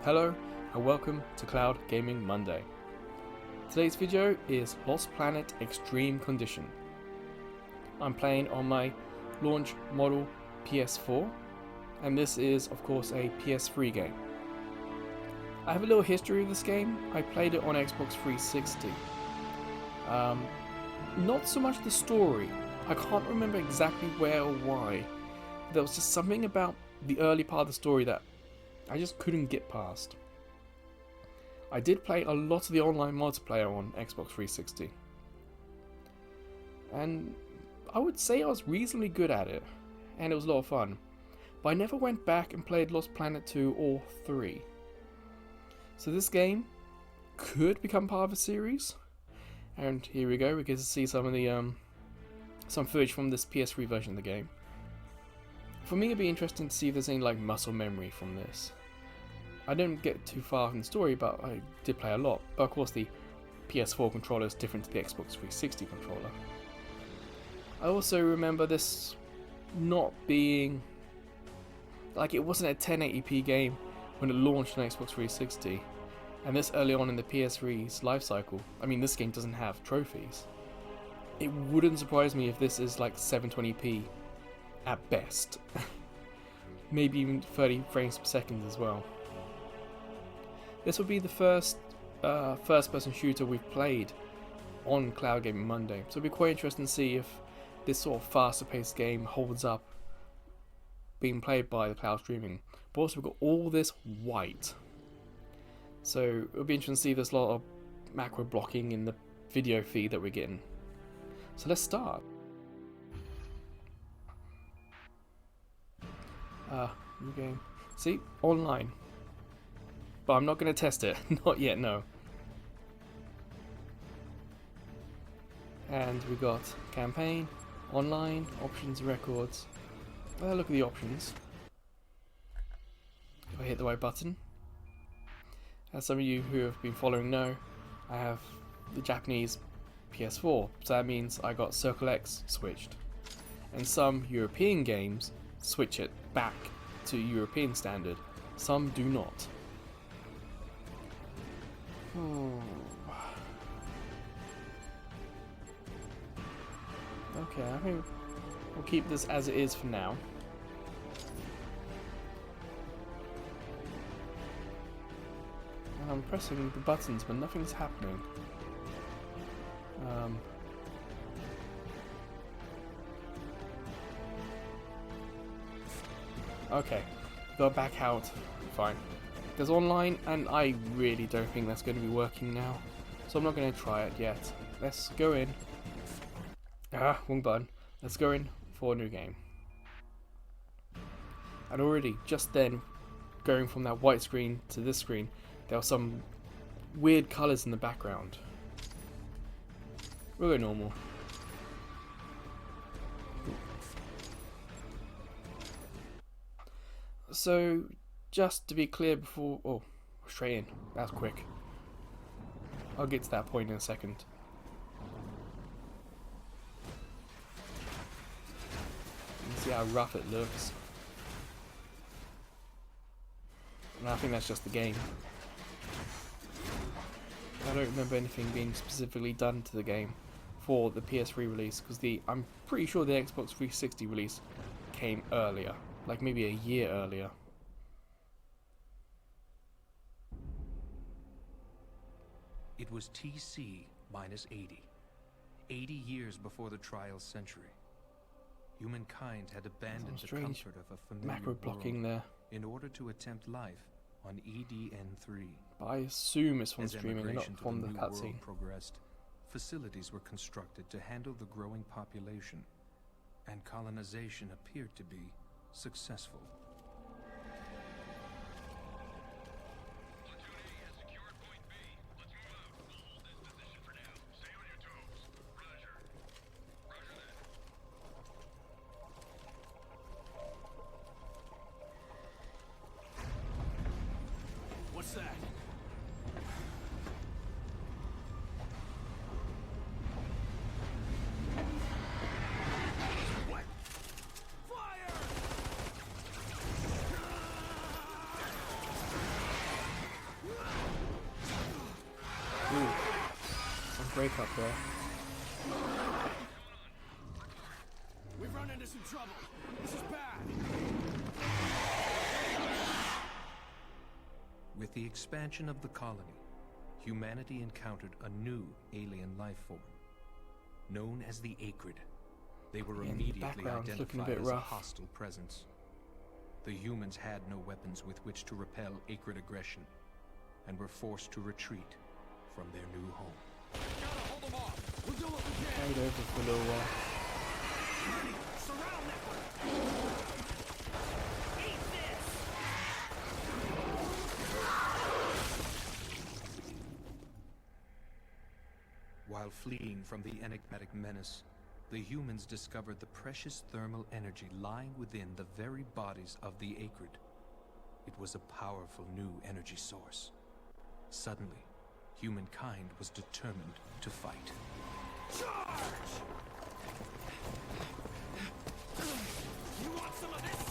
Hello and welcome to Cloud Gaming Monday. Today's video is Lost Planet Extreme Condition. I'm playing on my launch model PS4 and this is of course a PS3 game. I have a little history of this game. I played it on Xbox 360. Not so much the story. I can't remember exactly where or why. There was just something about the early part of the story that I just couldn't get past. I did play a lot of the online multiplayer on Xbox 360. And I would say I was reasonably good at it. And it was a lot of fun. But I never went back and played Lost Planet 2 or 3. So this game could become part of a series. And here we go, we get to see some of the some footage from this PS3 version of the game. For me, it'd be interesting to see if there's any like muscle memory from this. I didn't get too far in the story, but I did play a lot. But of course, the PS4 controller is different to the Xbox 360 controller. I also remember this not being like, it wasn't a 1080p game when it launched on Xbox 360, and this early on in the PS3's life cycle. I mean, this game doesn't have trophies. It wouldn't surprise me if this is like 720p at best. Maybe even 30 frames per second as well. This will be the first first-person shooter we've played on Cloud Gaming Monday, so it'll be quite interesting to see if this sort of faster-paced game holds up being played by the cloud streaming. But also we've got all this white, so it'll be interesting to see if there's a lot of macro blocking in the video feed that we're getting. So let's start. New game. See, online. But I'm not going to test it. Not yet, no. And we got campaign, online, options, records. Look at the options. If I hit the right button. As some of you who have been following know, I have the Japanese PS4, so that means I got Circle X switched. And some European games switch it back to European standard. Some do not. Okay, I think we'll keep this as it is for now. And I'm pressing the buttons, but nothing's happening. Okay, go back out. Fine. There's online, and I really don't think that's going to be working now, so I'm not going to try it yet. Let's go in. Wrong button. Let's go in for a new game. And already, just then, going from that white screen to this screen, there are some weird colours in the background. We'll go normal. So, just to be clear before... Oh, straight in. That's quick. I'll get to that point in a second. You can see how rough it looks. And I think that's just the game. I don't remember anything being specifically done to the game for the PS3 release, because I'm pretty sure the Xbox 360 release came earlier. Like maybe a year earlier. It was TC minus 80. 80 years before the trial's century. Humankind had abandoned the comfort of a familiar macro blocking there in order to attempt life on EDN3. But I assume it's from As streaming and not emigration to from the new cutscene. world progressed, facilities were constructed to handle the growing population, and colonization appeared to be successful. What's that? What? Fire! Ooh, some break up there. We've run into some trouble. This is bad. With the expansion of the colony, humanity encountered a new alien life form, known as the Acrid. They were Yeah, immediately background's looking a identified bit as a rough. hostile presence. The humans had no weapons with which to repel Acrid aggression, and were forced to retreat from their new home. Gotta hold them off. We'll do what we can. Stayed over for a little while. Surround network. Eat this. While fleeing from the enigmatic menace, the humans discovered the precious thermal energy lying within the very bodies of the Acrid. It was a powerful new energy source. Suddenly, humankind was determined to fight. Charge! You want some of this?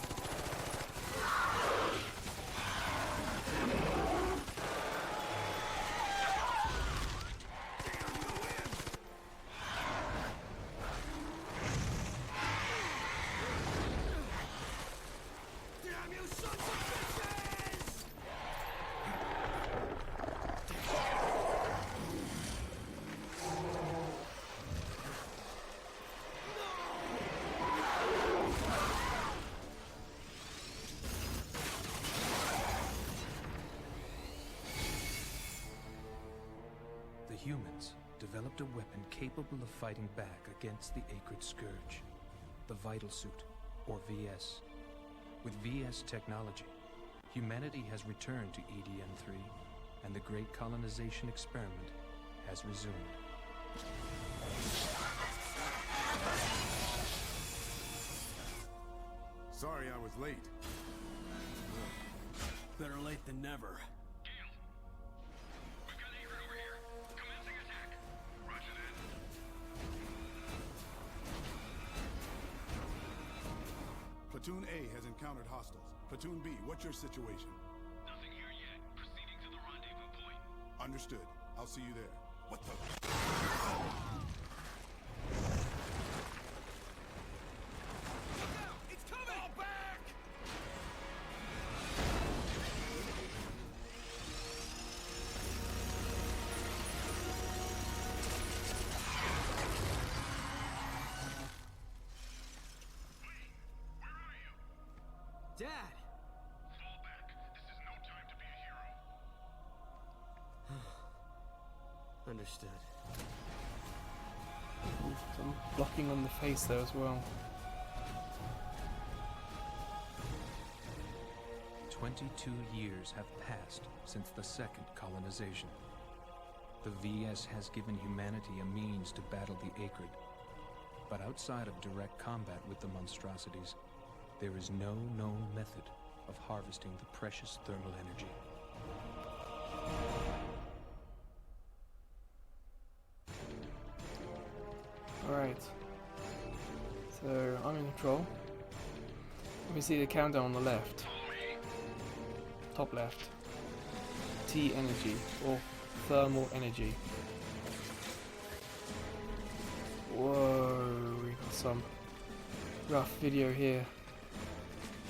Damn you sons of bitches! The humans developed a weapon capable of fighting back against the Acrid Scourge, the Vital Suit, or VS. With VS technology, humanity has returned to EDN-3, and the great colonization experiment has resumed. Sorry I was late. Better late than never. Platoon A has encountered hostiles. Platoon B, what's your situation? Nothing here yet. Proceeding to the rendezvous point. Understood. I'll see you there. What the? It's coming! Fall back! Where are you? Dad! Fall back. This is no time to be a hero. Understood. Ooh, some blocking on the face there as well. 22 years have passed since the second colonization. The VS has given humanity a means to battle the Acrid. But outside of direct combat with the monstrosities, there is no known method of harvesting the precious thermal energy. Alright. So, I'm in control. You can see the countdown on the left. Top left. T energy, or thermal energy. Whoa, we got some rough video here.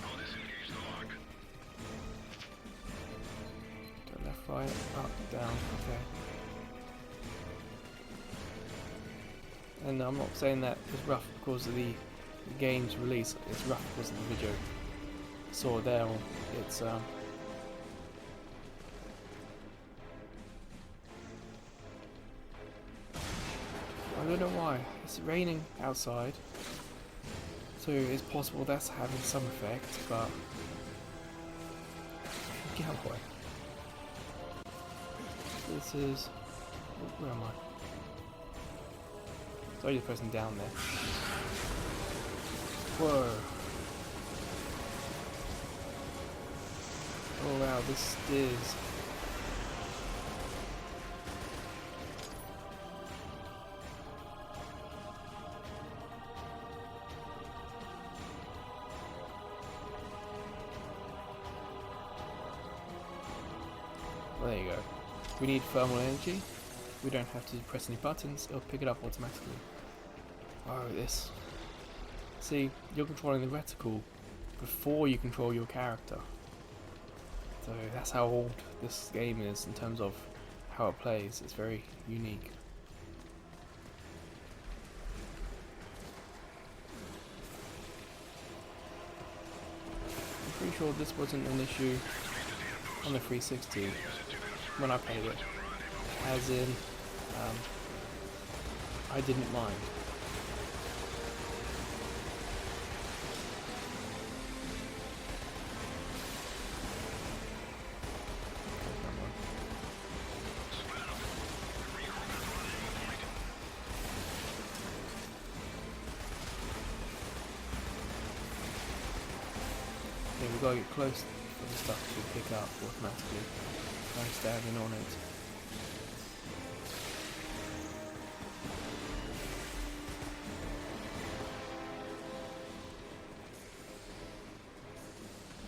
I'll disengage the lock. Go left, right, up, down, okay. And I'm not saying that it's rough because of the game's release, it's rough because of the video. Saw there, it's I don't know why. It's raining outside, so it's possible that's having some effect, but get away. This is where am I? Sorry, the person down there. Whoa. Oh wow, this is. Well, there you go. We need thermal energy. we don't have to press any buttons, it'll pick it up automatically. Oh, this. See, you're controlling the reticle before you control your character. So that's how old this game is in terms of how it plays. It's very unique. I'm pretty sure this wasn't an issue on the 360 when I played it. As in, I didn't mind. Yeah, we've got to get close for the stuff to pick up automatically. I'm standing on it.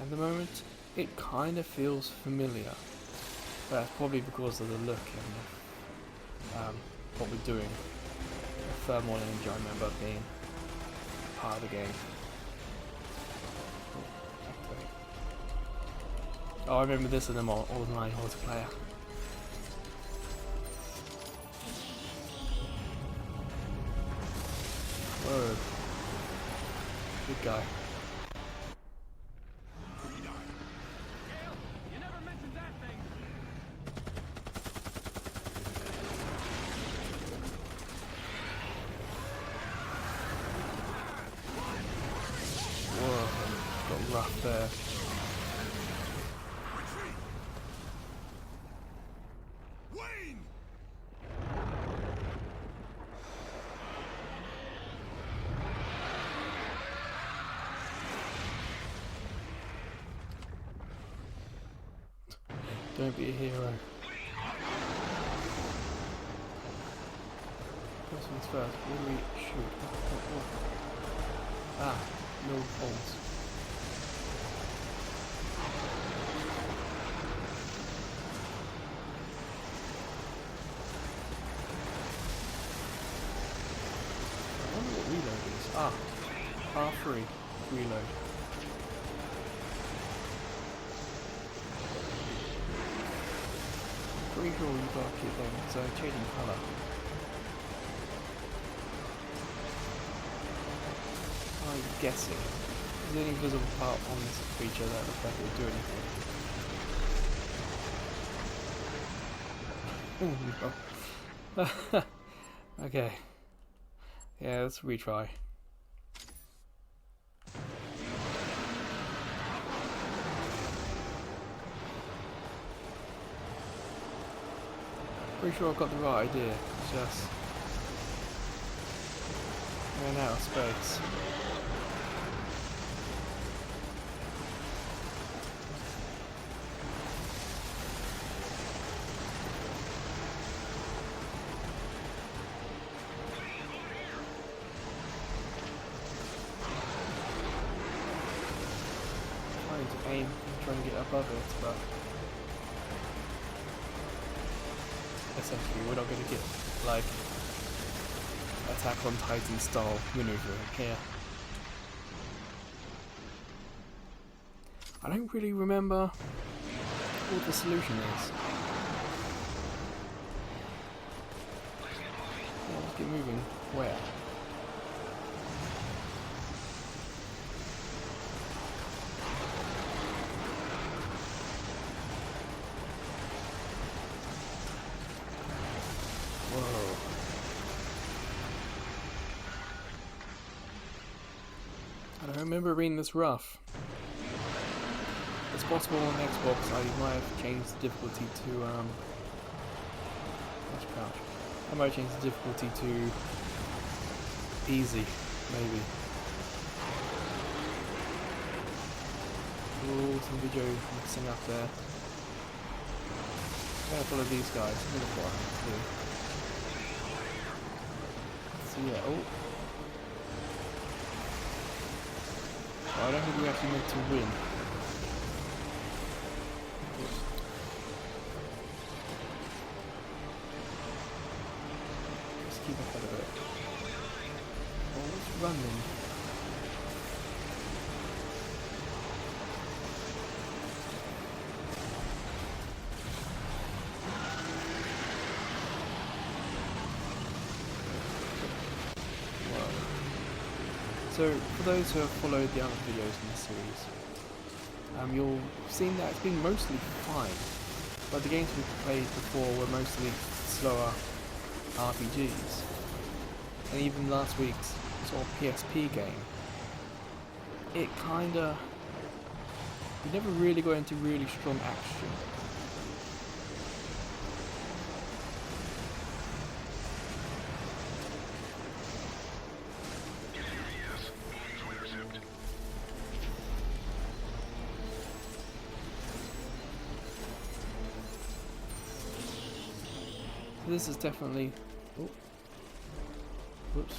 At the moment, it kind of feels familiar. But that's probably because of the look and what we're doing. The thermal energy, I remember being part of the game. Oh, I remember this in the online multiplayer. Whoa. Good guy. You never mentioned that thing. Whoa, got rough there. Don't be a hero. First things first, where do we shoot? Ah, no holes. I wonder what reload is. Ah, R3 reload. Pretty sure you've got to keep them, so changing colour. I'm guessing. Is there any visible part on this creature that looks like it would do anything? Oh no. Okay. Yeah, let's retry. Pretty sure I've got the right idea, it's just ran out of space. Trying to aim and trying to get above it, but essentially we're not going to get like Attack on Titan style maneuvering here. I don't really remember what the solution is. Yeah, let's get moving. Where? Whoa. I don't remember being this rough. It's possible on Xbox I might have changed the difficulty to let's crouch. I might change the difficulty to easy, maybe. Oh, some video mixing up there. I'm gonna follow these guys. I'm gonna follow them too. So yeah, oh. I don't think we actually meant to win. running. So, for those who have followed the other videos in the series, you'll have seen that it's been mostly fine, but the games we've played before were mostly slower RPGs. And even last week's sort of PSP game, it kinda... we never really got into really strong action. This is definitely... oh. Whoops.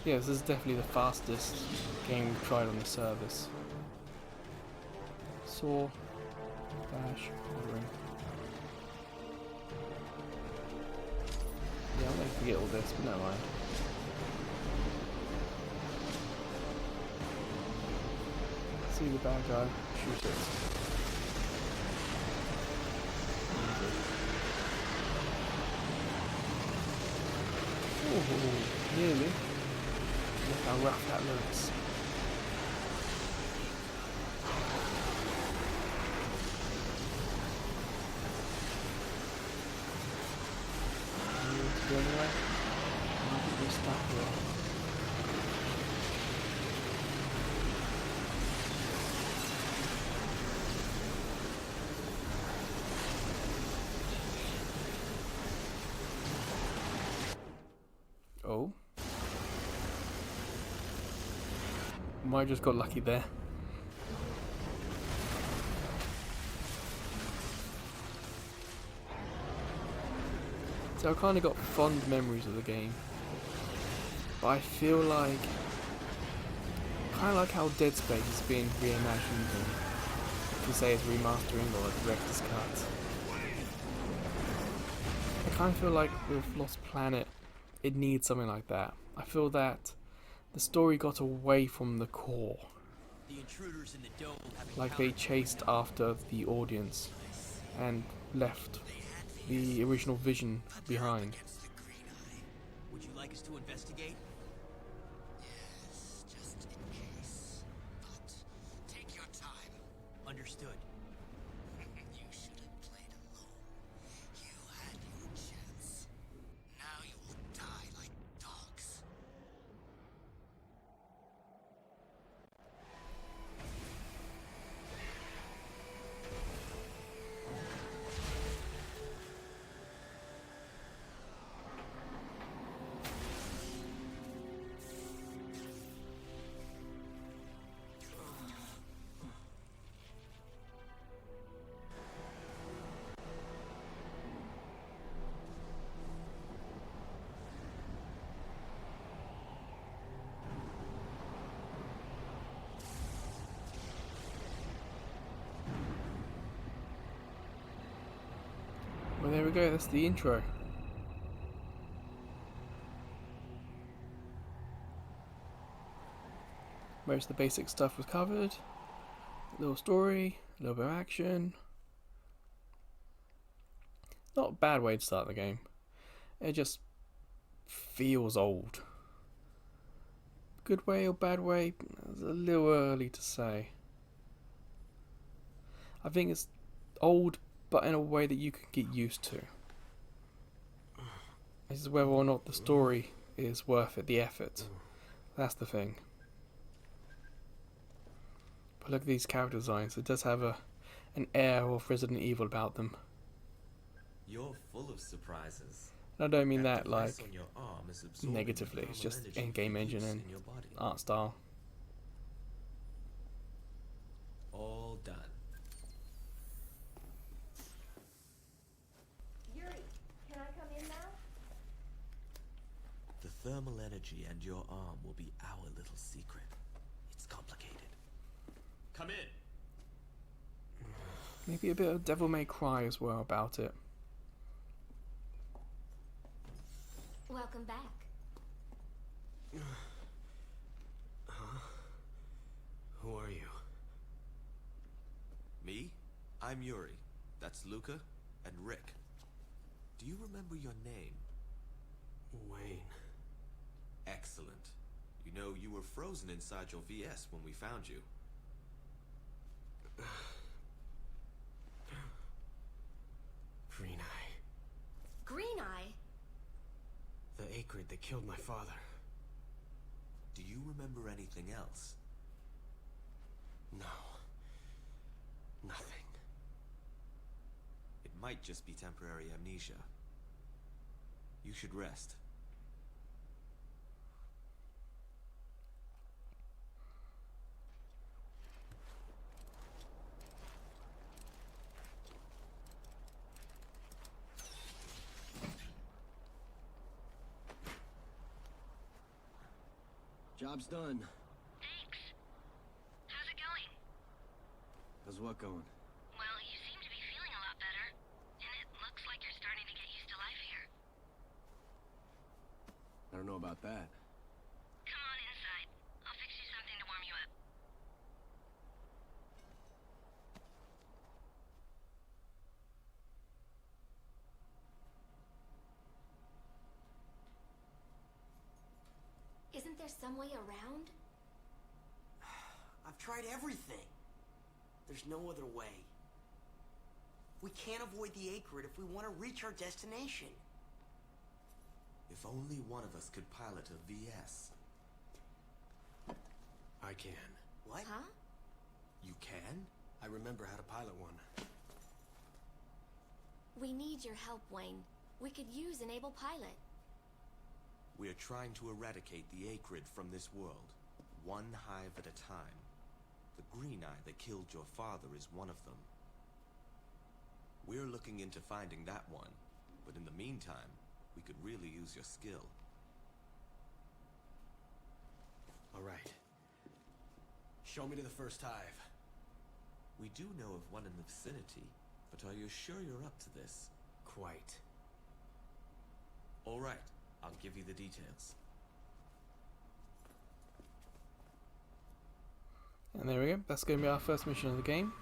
Yes, this is definitely the fastest game we've tried on the service. Saw, dash, ordering. Yeah, I'm going to forget all this, but never mind. See the bad guy, shoot it. Oh, nearly. Look how rough that looks. To the other way. I think we're stuck here. Oh. Might just got lucky there. So I kind of got fond memories of the game, but I feel like, kind of like how Dead Space is being reimagined and you can say it's remastering or a director's cut. I kind of feel like with Lost Planet, it needs something like that. I feel that the story got away from the core. The intruders in the dome have Like they chased after the audience and left the original vision behind. Would you like us to investigate? Yes, just in case. But take your time. Understood. You should have played alone. You had your chance. Now you will die like dogs. Well, there we go, that's the intro. Most of the basic stuff was covered. A little story, a little bit of action. Not a bad way to start the game. It just feels old. Good way or bad way, it's a little early to say. I think it's old, but in a way that you can get used to. This is whether or not the story is worth it, the effort. That's the thing. But look at these character designs. It does have an air of Resident Evil about them. You're full of surprises. And I don't mean that device like on your arm is absorbing negatively. the It's just thermal energy in-game for engine use and in your body. art style. All done. Yuri, can I come in now? The thermal energy and your arm will be our little secret. It's complicated. Come in. Maybe a bit of Devil May Cry as well about it. Welcome back. Who are you? Me? I'm Yuri. That's Luca and Rick. Do you remember your name? Wayne. Excellent. You know, you were frozen inside your VS when we found you. Green Eye. Green Eye? The acrid that killed my father. Do you remember anything else? No. Nothing. It might just be temporary amnesia. You should rest. Job's done. Thanks. How's it going? How's what going? Well, you seem to be feeling a lot better. And it looks like you're starting to get used to life here. I don't know about that. Come on inside. I'll fix you something to warm you up. Isn't there some way around? I've tried everything. There's no other way. We can't avoid the acrid if we want to reach our destination. If only one of us could pilot a VS. I can. What? Huh? You can? I remember how to pilot one. We need your help, Wayne. We could use an able pilot. We are trying to eradicate the acrid from this world, one hive at a time. The Green Eye that killed your father is one of them. We're looking into finding that one, but in the meantime, we could really use your skill. All right. Show me to the first hive. We do know of one in the vicinity, but are you sure you're up to this? Quite. All right, I'll give you the details. And there we go. That's going to be our first mission of the game.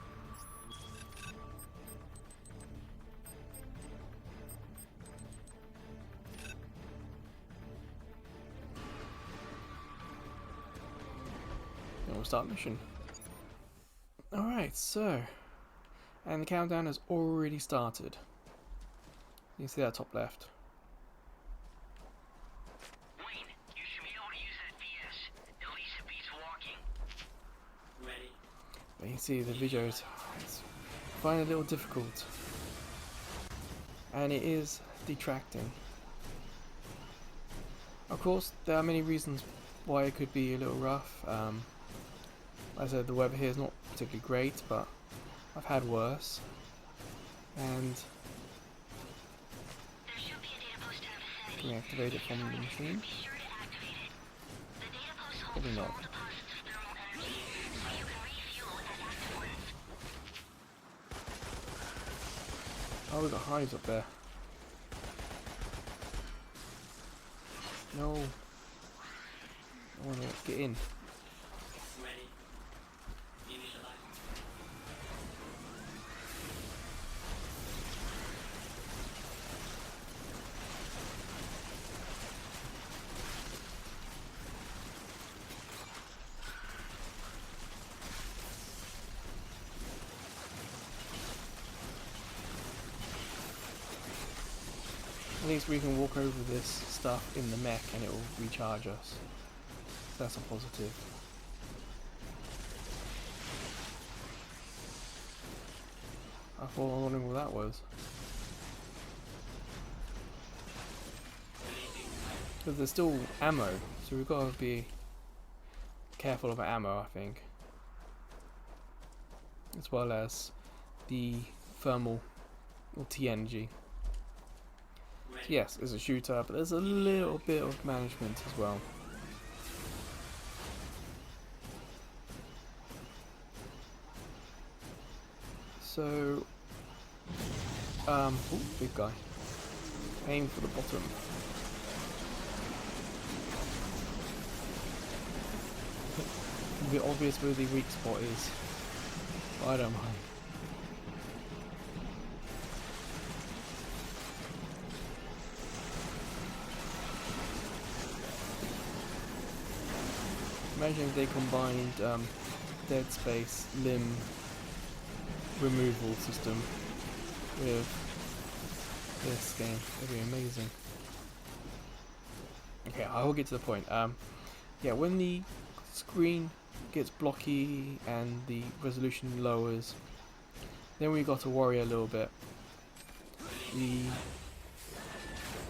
And we'll start mission. Alright, so. And the countdown has already started. You can see that top left. Wayne, you should be able to use that VS. At least it beats walking. Ready? But you can see the videos. It's finding it a little difficult. And it is detracting. Of course, there are many reasons why it could be a little rough. Like I said, the weather here is not particularly great, but I've had worse. And There should be a data post in the vicinity. can we activate it from the machine? Be sure to activate it. The data post holds Probably not. small deposits of thermal energy, so you can refuel as active ones. Oh, we've got hives up there. No. I want to get in. Ready? Initialize. At least we can walk over this stuff in the mech and it will recharge us. So that's a positive. I thought I was wondering what that was. But there's still ammo, so we've got to be careful of ammo, I think. As well as the thermal or TNG. Yes, it's a shooter, but there's a little bit of management as well. So, ooh, big guy. Aim for the bottom. a bit obvious where the weak spot is. But I don't mind. Imagine if they combined Dead Space limb removal system with this game. It'd be amazing. Okay, I will get to the point. Yeah, when the screen gets blocky and the resolution lowers, then we got to worry a little bit.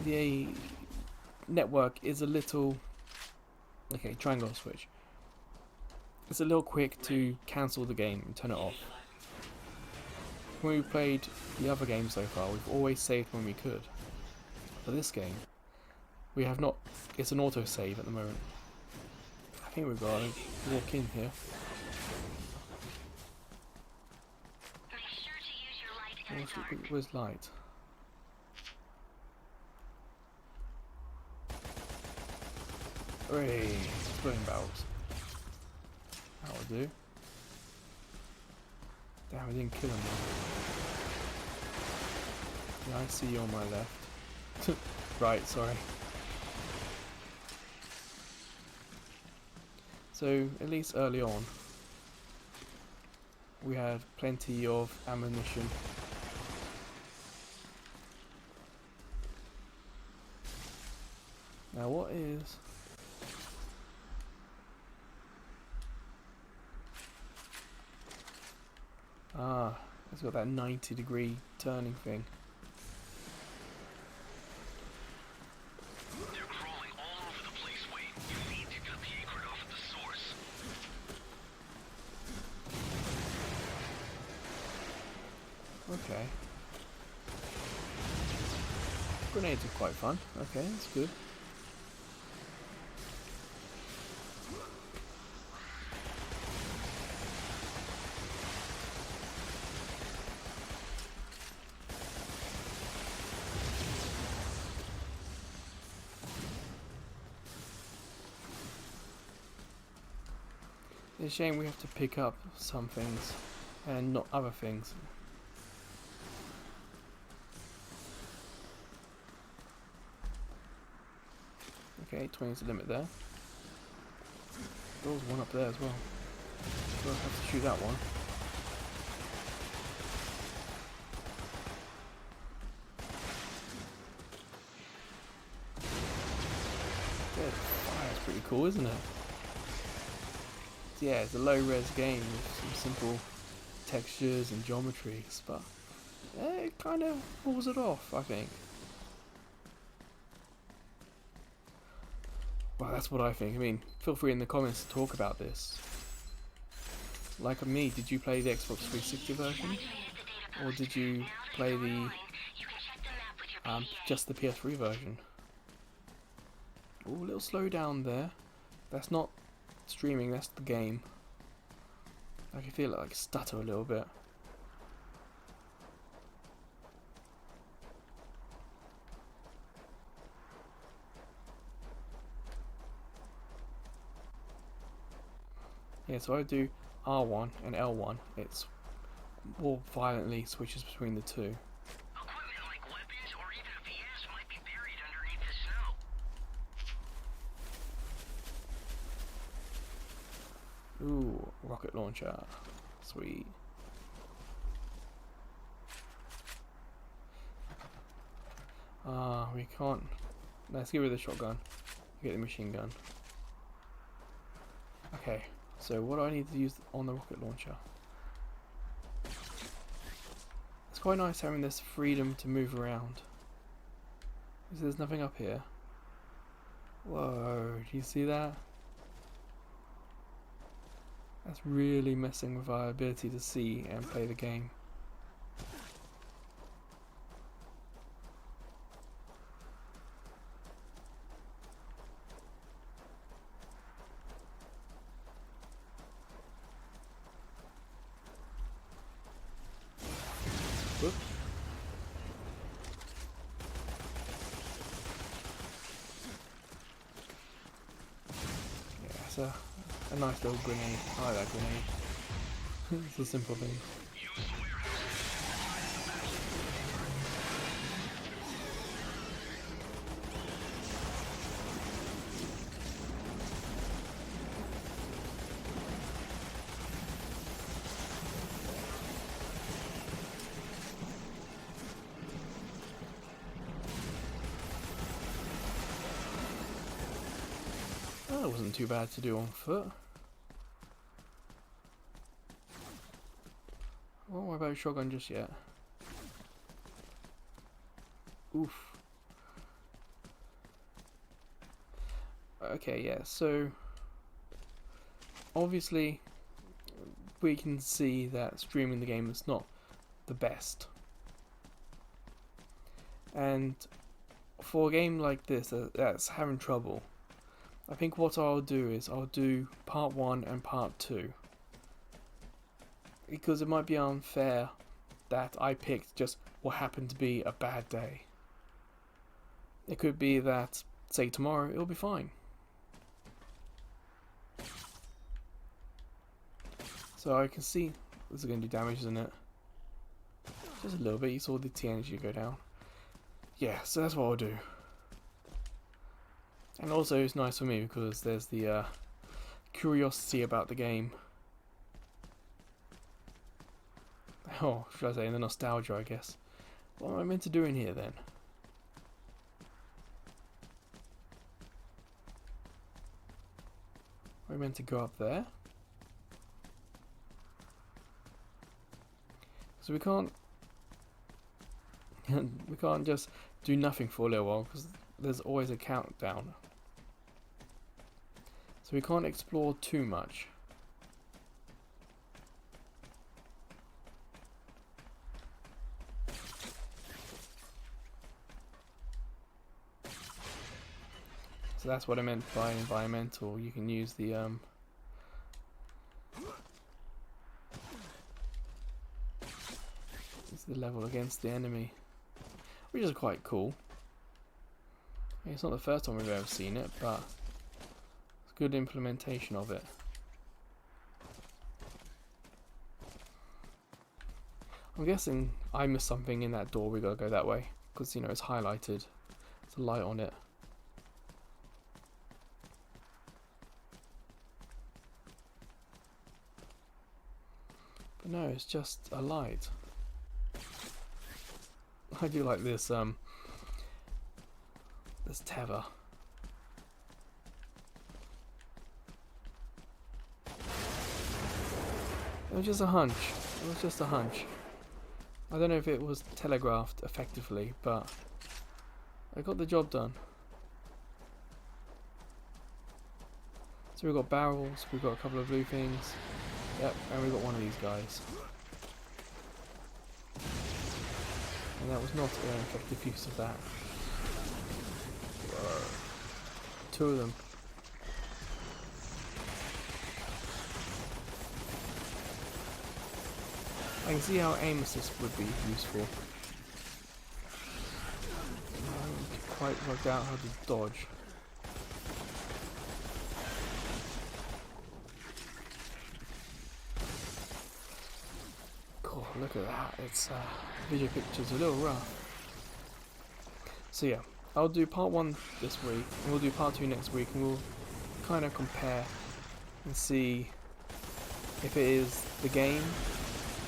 The network is a little... Okay, triangle switch. It's a little quick to cancel the game and turn it off. When we played the other games so far, we've always saved when we could. For this game, we have not. It's an auto save at the moment. I think we've got to walk in here. Make sure to use your light when it's arc. Where's light? Hooray! Exploding barrels. That'll do. Damn, I didn't kill him. Yeah, I see you on my left. Right, sorry. So, at least early on, we had plenty of ammunition. Now what is... Ah, it's got that 90-degree turning thing. They're crawling all over the place, Wayne. You need to cut the acrid off at the source. Okay. Grenades are quite fun. Okay, that's good. It's a shame we have to pick up some things and not other things. Okay, 20 is the limit there. There was one up there as well. So I'll have to shoot that one. Good. Fire is pretty cool, isn't it? Yeah, it's a low-res game with some simple textures and geometries, but it kind of pulls it off, I think. Well, that's what I think. I mean, feel free in the comments to talk about this. Like me, did you play the Xbox 360 version? Or did you play the just the PS3 version? Oh, a little slowdown there. That's not streaming, that's the game. I can feel it like stutter a little bit. Yeah, so I do R1 and L1. It's more violently switches between the two. Equipment like weapons or even a VS might be buried underneath the snow. Ooh, rocket launcher. Sweet. We can't. Let's get rid of the shotgun. Get the machine gun. Okay, so what do I need to use on the rocket launcher? It's quite nice having this freedom to move around. Because there's nothing up here. Whoa, do you see that? That's really messing with our ability to see and play the game. Whoop. Yeah, so a nice little grenade. I like that grenade. It's a simple thing. That wasn't too bad to do on foot. I won't worry about shotgun just yet. Oof. Okay, yeah, so obviously we can see that streaming the game is not the best. And for a game like this that's having trouble, I think what I'll do is I'll do part 1 and part 2. Because it might be unfair that I picked just what happened to be a bad day. It could be that, say tomorrow, it'll be fine. So I can see this is going to do damage, isn't it? Just a little bit. You saw the T energy go down. Yeah, so that's what I'll do. And also it's nice for me because there's the curiosity about the game. Oh, should I say, the nostalgia, I guess. What am I meant to do in here then? Are we meant to go up there? So we can't we can't just do nothing for a little while because there's always a countdown. So we can't explore too much. So that's what I meant by environmental. You can use the level against the enemy, which is quite cool. It's not the first time we've ever seen it, but it's good implementation of it. I'm guessing I missed something in that door. We gotta go that way because you know it's highlighted. There's a light on it. But no, it's just a light. I do like this this tether. It was just a hunch. It was just a hunch. I don't know if it was telegraphed effectively, but I got the job done. So we've got barrels, we've got a couple of blue things. Yep, and we've got one of these guys. And that was not an effective use of that. Two of them. I can see how aim assist would be useful. I haven't quite worked out how to dodge. Cool, look at that. It's video picture's a little rough. So yeah, I'll do part 1 this week, and we'll do part 2 next week, and we'll kind of compare and see if it is the game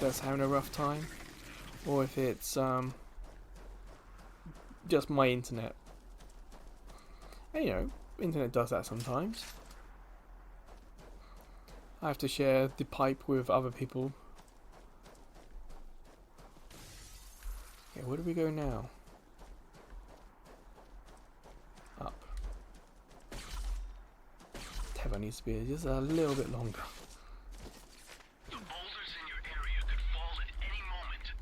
that's having a rough time, or if it's just my internet. And you know, internet does that sometimes. I have to share the pipe with other people. Okay, where do we go now? Up. Tether needs to be just a little bit longer. The boulders in your area could fall at any moment.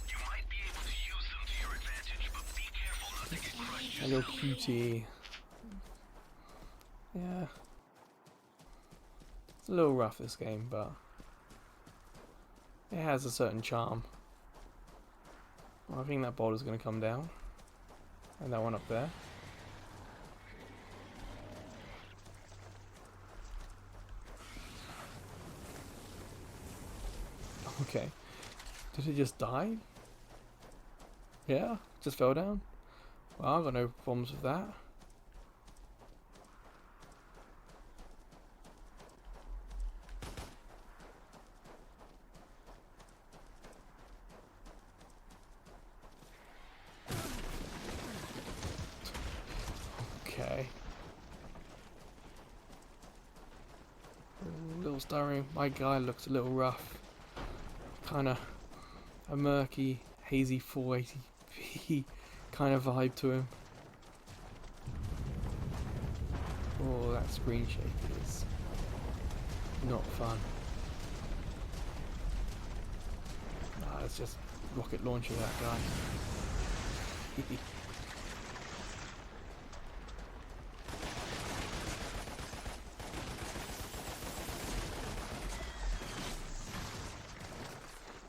You might be able to use them to your advantage, but be careful not to get crushed. A little QT. Yeah. It's a little rough, this game, but it has a certain charm. Well, I think that boulder's going to come down. And that one up there. Okay. Did it just die? Yeah, just fell down. Well, I've got no problems with that. Okay. A little starring. My guy looks a little rough. Kind of a murky, hazy 480p kind of vibe to him. Oh, that screen shake is not fun. Ah, it's just rocket launcher that guy.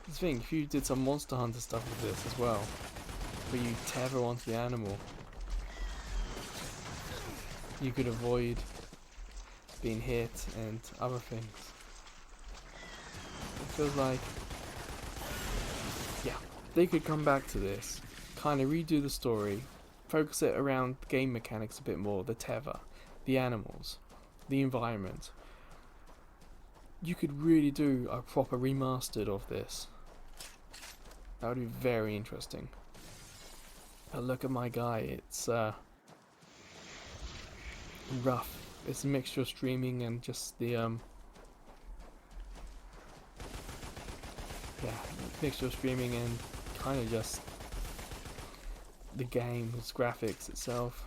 The thing, if you did some Monster Hunter stuff with this as well, where you tether onto the animal, you could avoid being hit and other things. It feels like, yeah, they could come back to this, kind of redo the story, focus it around game mechanics a bit more, the tether, the animals, the environment. You could really do a proper remastered of this. That would be very interesting. But look at my guy, it's rough. It's a mixture of streaming and just the yeah, mixture of streaming and kind of just the game's graphics itself.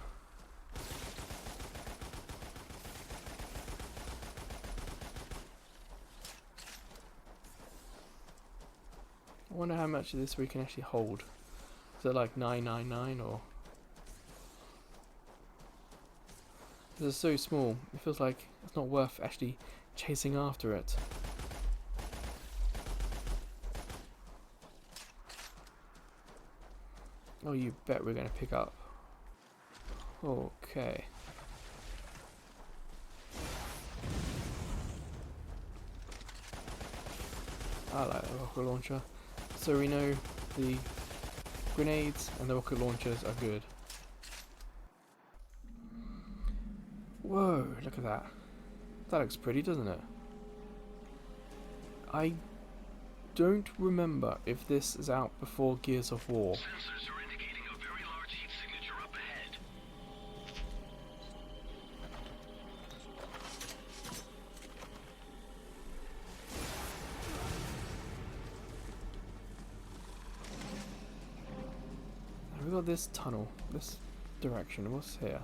I wonder how much of this we can actually hold. Is it like 999 or? It's so small, it feels like it's not worth actually chasing after it. Oh, you bet we're going to pick up. Okay. I like the rocket launcher. So we know the grenades and the rocket launchers are good. Whoa, look at that. That looks pretty, doesn't it? I don't remember if this is out before Gears of War. Sensors are indicating a very large heat signature up ahead. And we got this tunnel, this direction. What's here?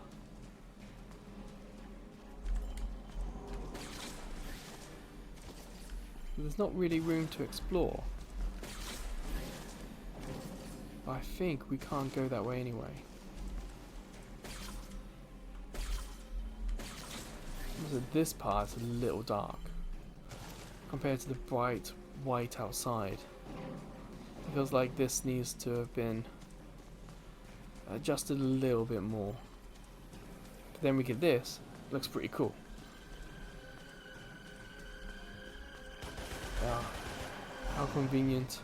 There's not really room to explore. But I think we can't go that way anyway. So this part's a little dark compared to the bright white outside. It feels like this needs to have been adjusted a little bit more. But then we get this. Looks pretty cool. How convenient.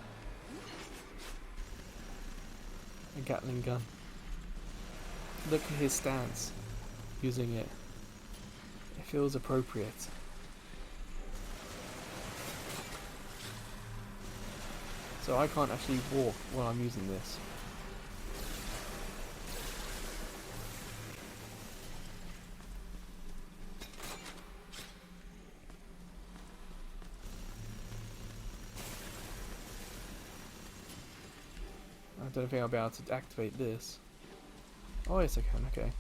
A Gatling gun. Look at his stance using it. It feels appropriate. So I can't actually walk while I'm using this. I don't think I'll be able to activate this. Oh yes I can, okay.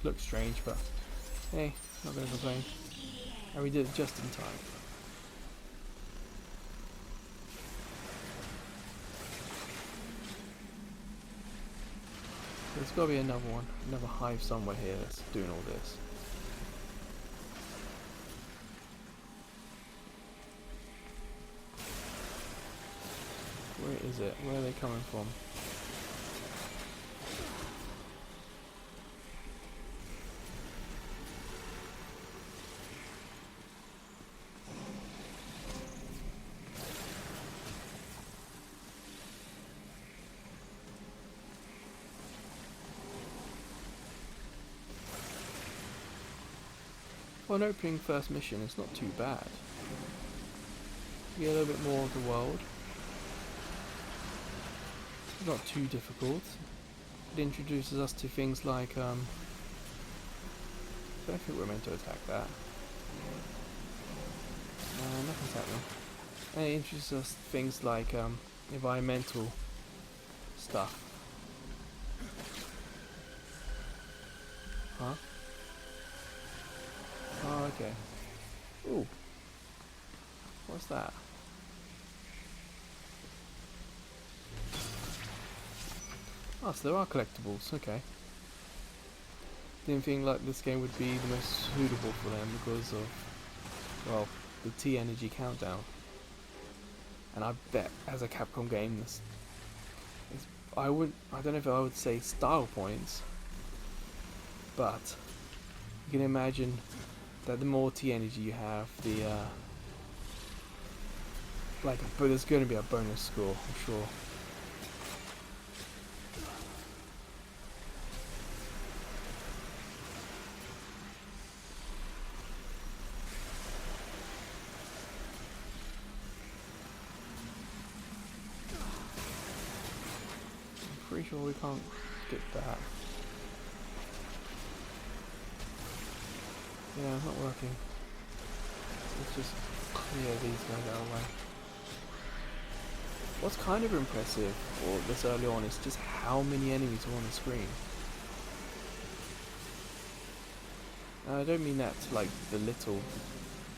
Looks strange, but hey, not gonna complain. And we did it just in time. There's gotta be another one, another hive somewhere here that's doing all this. Where is it? Where are they coming from? For an opening first mission, it's not too bad. You get a little bit more of the world. It's not too difficult. It introduces us to things like, I don't think we're meant to attack that. Nothing's happening. And it introduces us to things like environmental stuff. Huh? Oh, okay. Ooh. What's that? Oh, so there are collectibles, okay. Didn't think like this game would be the most suitable for them because of, well, the T-Energy countdown. And I bet as a Capcom game this is, I don't know if I would say style points, but you can imagine that the more T-Energy you have, the but there's going to be a bonus score, I'm sure. I'm pretty sure we can't get that. Yeah, it's not working. Let's just clear these guys out of the way. What's kind of impressive, or this early on, is just how many enemies are on the screen. I don't mean that to like belittle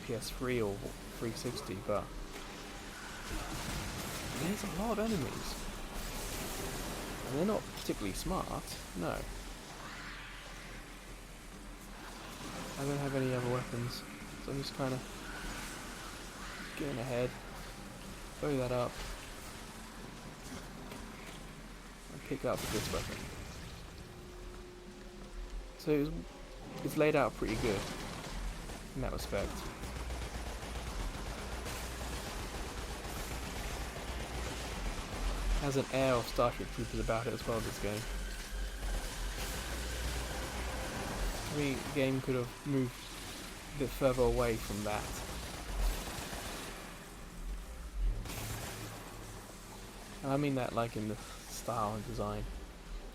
PS3 or 360, but there's a lot of enemies. And they're not particularly smart, no. I don't have any other weapons, so I'm just kind of getting ahead, throw that up, and pick up this weapon. So it's laid out pretty good in that respect. Has an air of Starship Troopers about it as well, this game. I mean, the game could have moved a bit further away from that. And I mean that like in the style and design.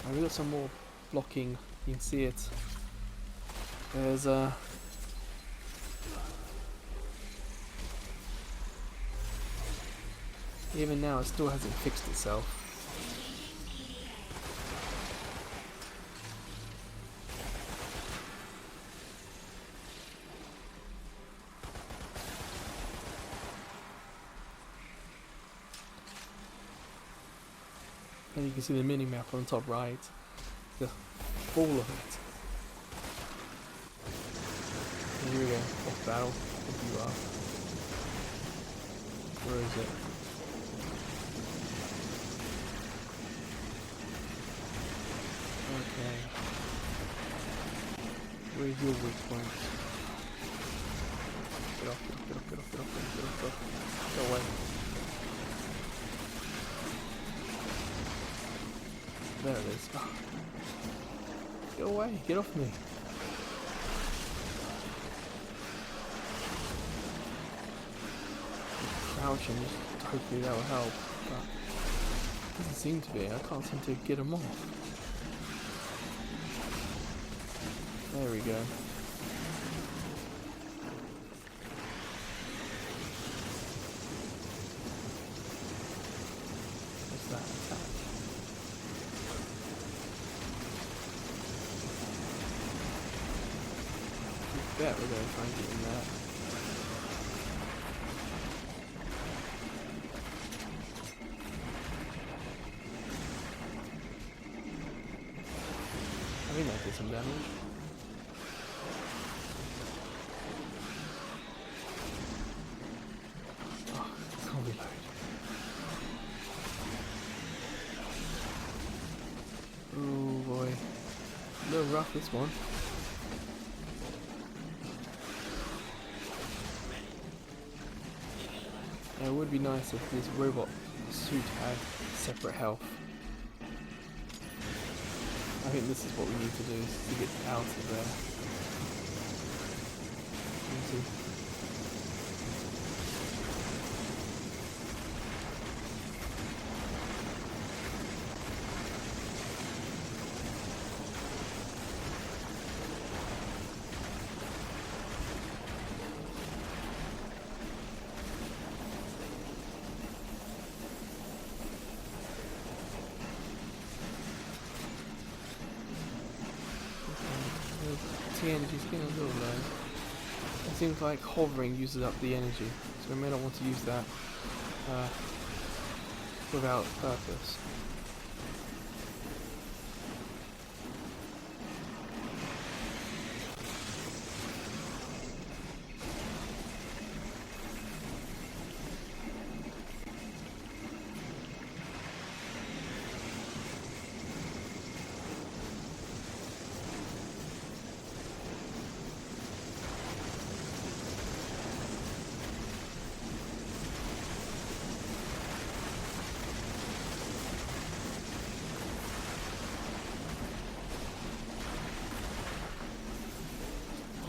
And we got some more blocking, you can see it. There's even now it still hasn't fixed itself. And you can see the mini-map on the top right. Just full of it. And here we go. Off battle. Pick you up. Where is it? Okay. Where's your weak point? Get off, get off, get off, get off, get off, get off, get off. Go away. There it is. Oh. Get away, get off me. Crouching, hopefully that will help, but it doesn't seem to be. I can't seem to get him off. There we go. What's that attack? I bet we're going to try and get in there. I think that did some damage. Oh, can't reload. Oh boy. A little rough this one. Yeah, it would be nice if this robot suit had separate health. I think this is what we need to do, is to get out of there. empty. The energy's getting a little low. It seems like hovering uses up the energy, so we may not want to use that without purpose.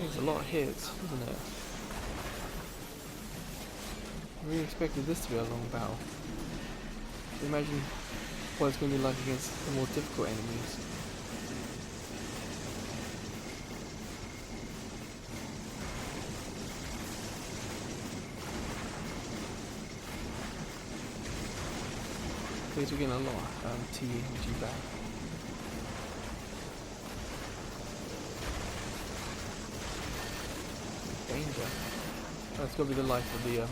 It's a lot of hits, isn't it? I really expected this to be a long battle. Imagine what it's going to be like against the more difficult enemies. At least we're getting a lot of TNG back. Danger. That's got to be the life of the mech.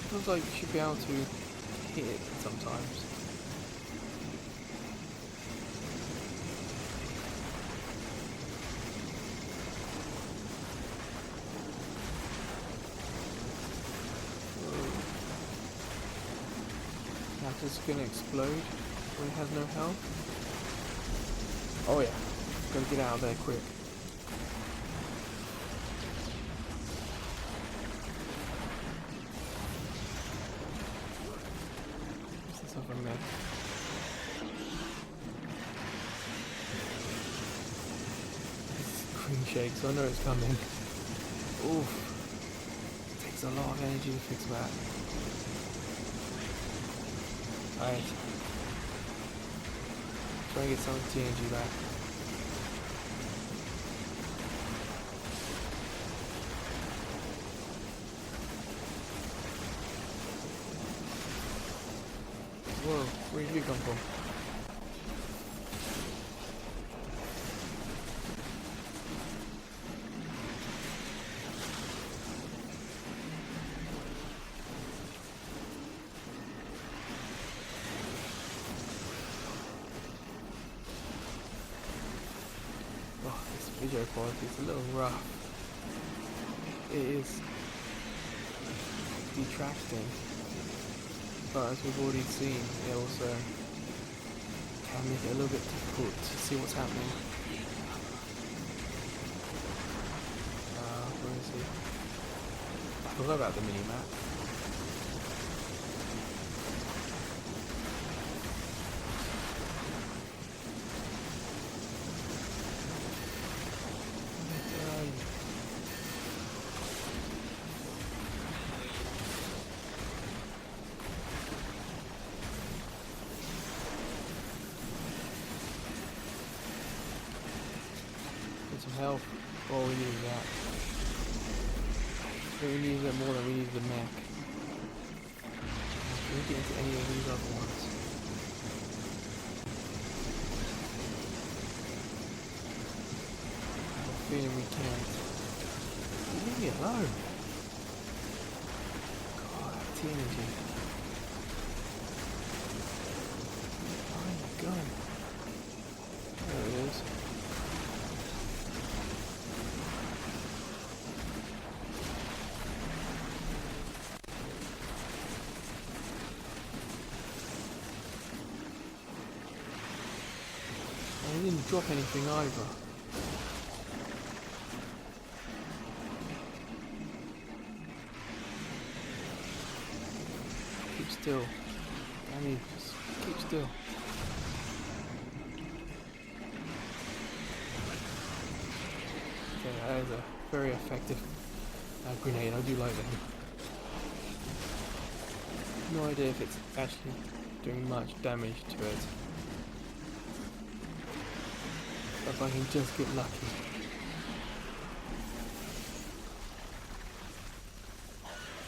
Feels like you should be able to hit it sometimes. Now it's just gonna explode when it has no health. Oh yeah, gotta get out of there quick. Screen shakes, I know it's coming. Oof. It takes a lot of energy to fix that. Alright. Try and get some TNG back. Whoa, where did you come from? Oh, this video quality is a little rough. It is detracting. But as we've already seen, it also can make it a little bit difficult to see what's happening. Where is he? I forgot about the mini-map. Some help. Oh, we needed that. I think we needed it more than we needed the mech. Can we get into any of these other ones? I have a feeling we can't. Leave me alone. God, TNG. Find the gun. There it is. he didn't drop anything either. Keep still. I mean, just keep still. Okay, that is a very effective grenade. I do like that. No idea if it's actually doing much damage to it. But if I can just get lucky.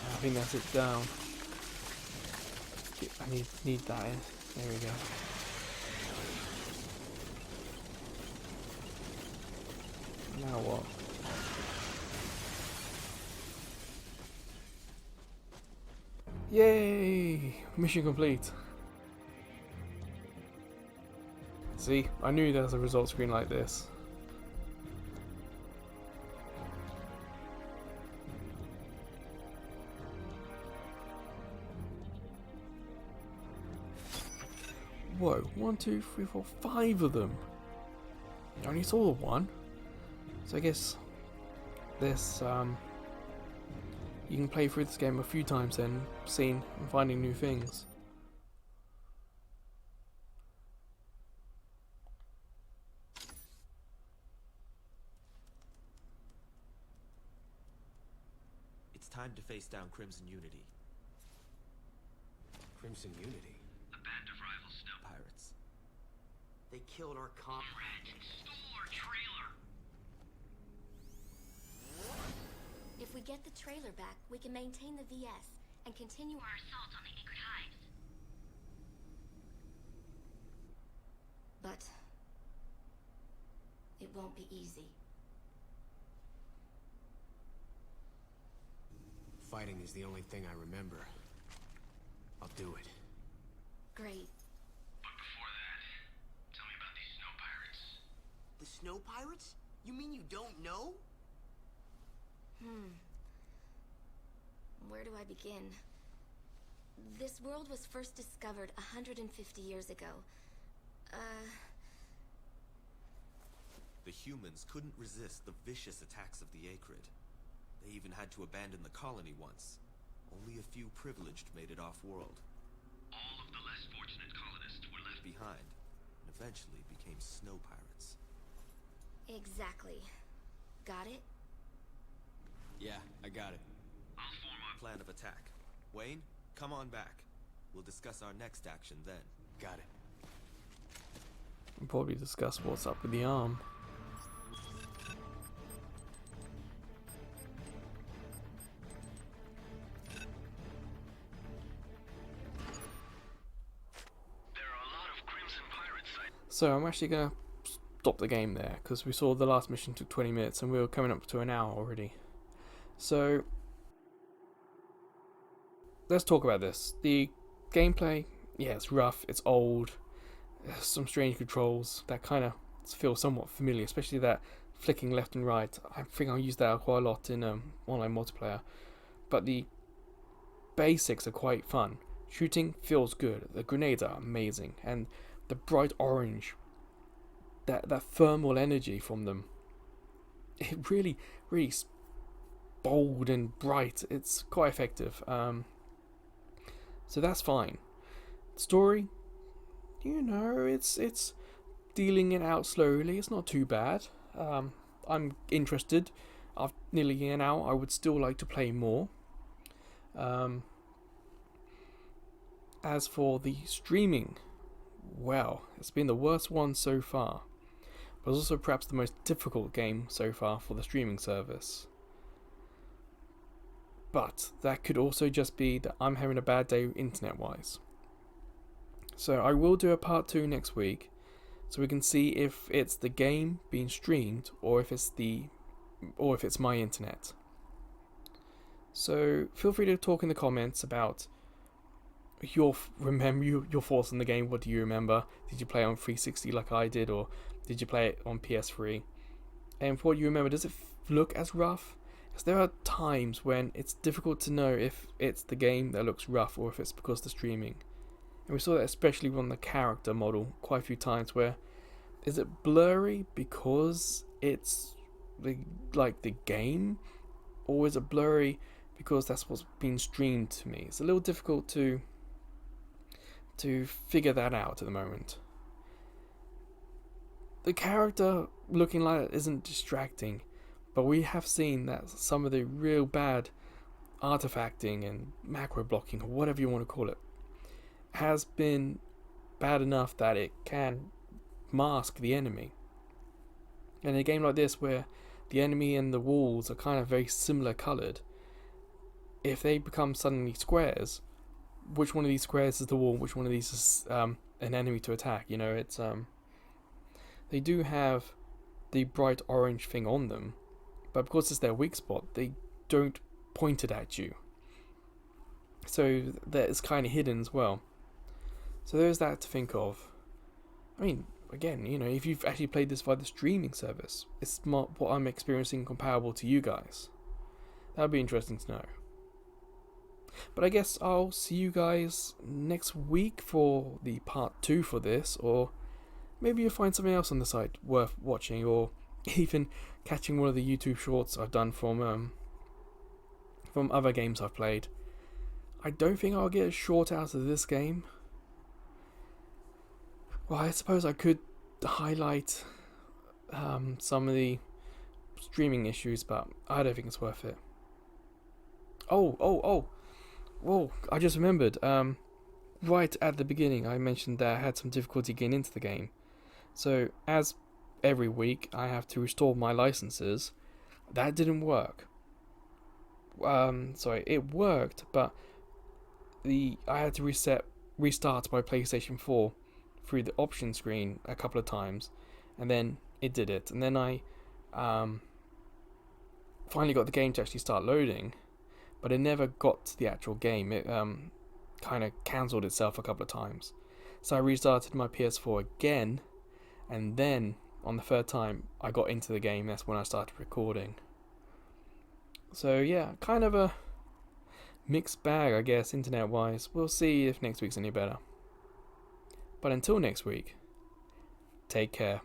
I think that's it down. I need that in. There we go. Now what? Yay! Mission complete. See, I knew there was a result screen like this. Whoa, 1, 2, 3, 4, 5 of them. I only saw the one. So I guess this you can play through this game a few times then, seeing and finding new things. It's time to face down Crimson Unity. Crimson Unity? A band of rival snow Pirates. They killed our comrades and stole our trailer. If we get the trailer back, we can maintain the VS and continue Our assault on the Acrid hives. But it won't be easy. Fighting is the only thing I remember. I'll do it. Great. But before that, tell me about these snow pirates. The snow pirates? You mean you don't know? Where do I begin? This world was first discovered 150 years ago. The humans couldn't resist the vicious attacks of the Acrid. They even had to abandon the colony once. Only a few privileged made it off-world. All of the less fortunate colonists were left Behind, and eventually became snow pirates. Exactly. Got it? Yeah, I got it. I'll form our Plan of attack. Wayne, come on back. We'll discuss our next action then. Got it. We'll probably discuss what's up with the arm. There are a lot of Crimson Pirate sites. So I'm actually going to stop the game there, because we saw the last mission took 20 minutes and we were coming up to an hour already. So let's talk about this. The gameplay, yeah, it's rough, it's old, there's some strange controls that kind of feel somewhat familiar, especially that flicking left and right. I think I'll use that quite a lot in online multiplayer. But the basics are quite fun. Shooting feels good, the grenades are amazing, and the bright orange, that thermal energy from them, it really bold and bright. It's quite effective. So that's fine. Story, you know, it's dealing it out slowly. It's not too bad. I'm interested. After nearly an hour, I would still like to play more. As for the streaming, well, it's been the worst one so far, but also perhaps the most difficult game so far for the streaming service. But that could also just be that I'm having a bad day internet-wise. So I will do a part 2 next week, so we can see if it's the game being streamed or if it's my internet. So feel free to talk in the comments about your thoughts on the game. What do you remember? Did you play it on 360 like I did, or did you play it on PS3? And for what you remember, does it look as rough? Because there are times when it's difficult to know if it's the game that looks rough or if it's because of the streaming. And we saw that especially on the character model quite a few times, where Is it blurry because it's the game, or is it blurry because that's what's being streamed to me? It's a little difficult to figure that out at the moment. The character looking like that isn't distracting, but we have seen that some of the real bad artifacting and macro blocking, or whatever you want to call it, has been bad enough that it can mask the enemy. And in a game like this, where the enemy and the walls are kind of very similar coloured, if they become suddenly squares, which one of these squares is the wall, which one of these is an enemy to attack? You know, it's they do have the bright orange thing on them, but because it's their weak spot, they don't point it at you. So that is kind of hidden as well. So there's that to think of. I mean, again, you know, if you've actually played this via the streaming service, it's not what I'm experiencing comparable to you guys. That would be interesting to know. But I guess I'll see you guys next week for the part 2 for this, or maybe you'll find something else on the site worth watching, or even catching one of the YouTube shorts I've done from other games I've played. I don't think I'll get a short out of this game. Well, I suppose I could highlight some of the streaming issues, but I don't think it's worth it. Whoa, I just remembered. Right at the beginning, I mentioned that I had some difficulty getting into the game. So, as every week, I have to restore my licenses. That didn't work. Sorry, it worked, but I had to restart my PlayStation 4 through the option screen a couple of times, and then it did it. And then I finally got the game to actually start loading, but it never got to the actual game. It kind of cancelled itself a couple of times. So I restarted my PS4 again, and then on the third time I got into the game. That's when I started recording. So yeah, kind of a mixed bag, I guess, internet wise. We'll see if next week's any better. But until next week, take care.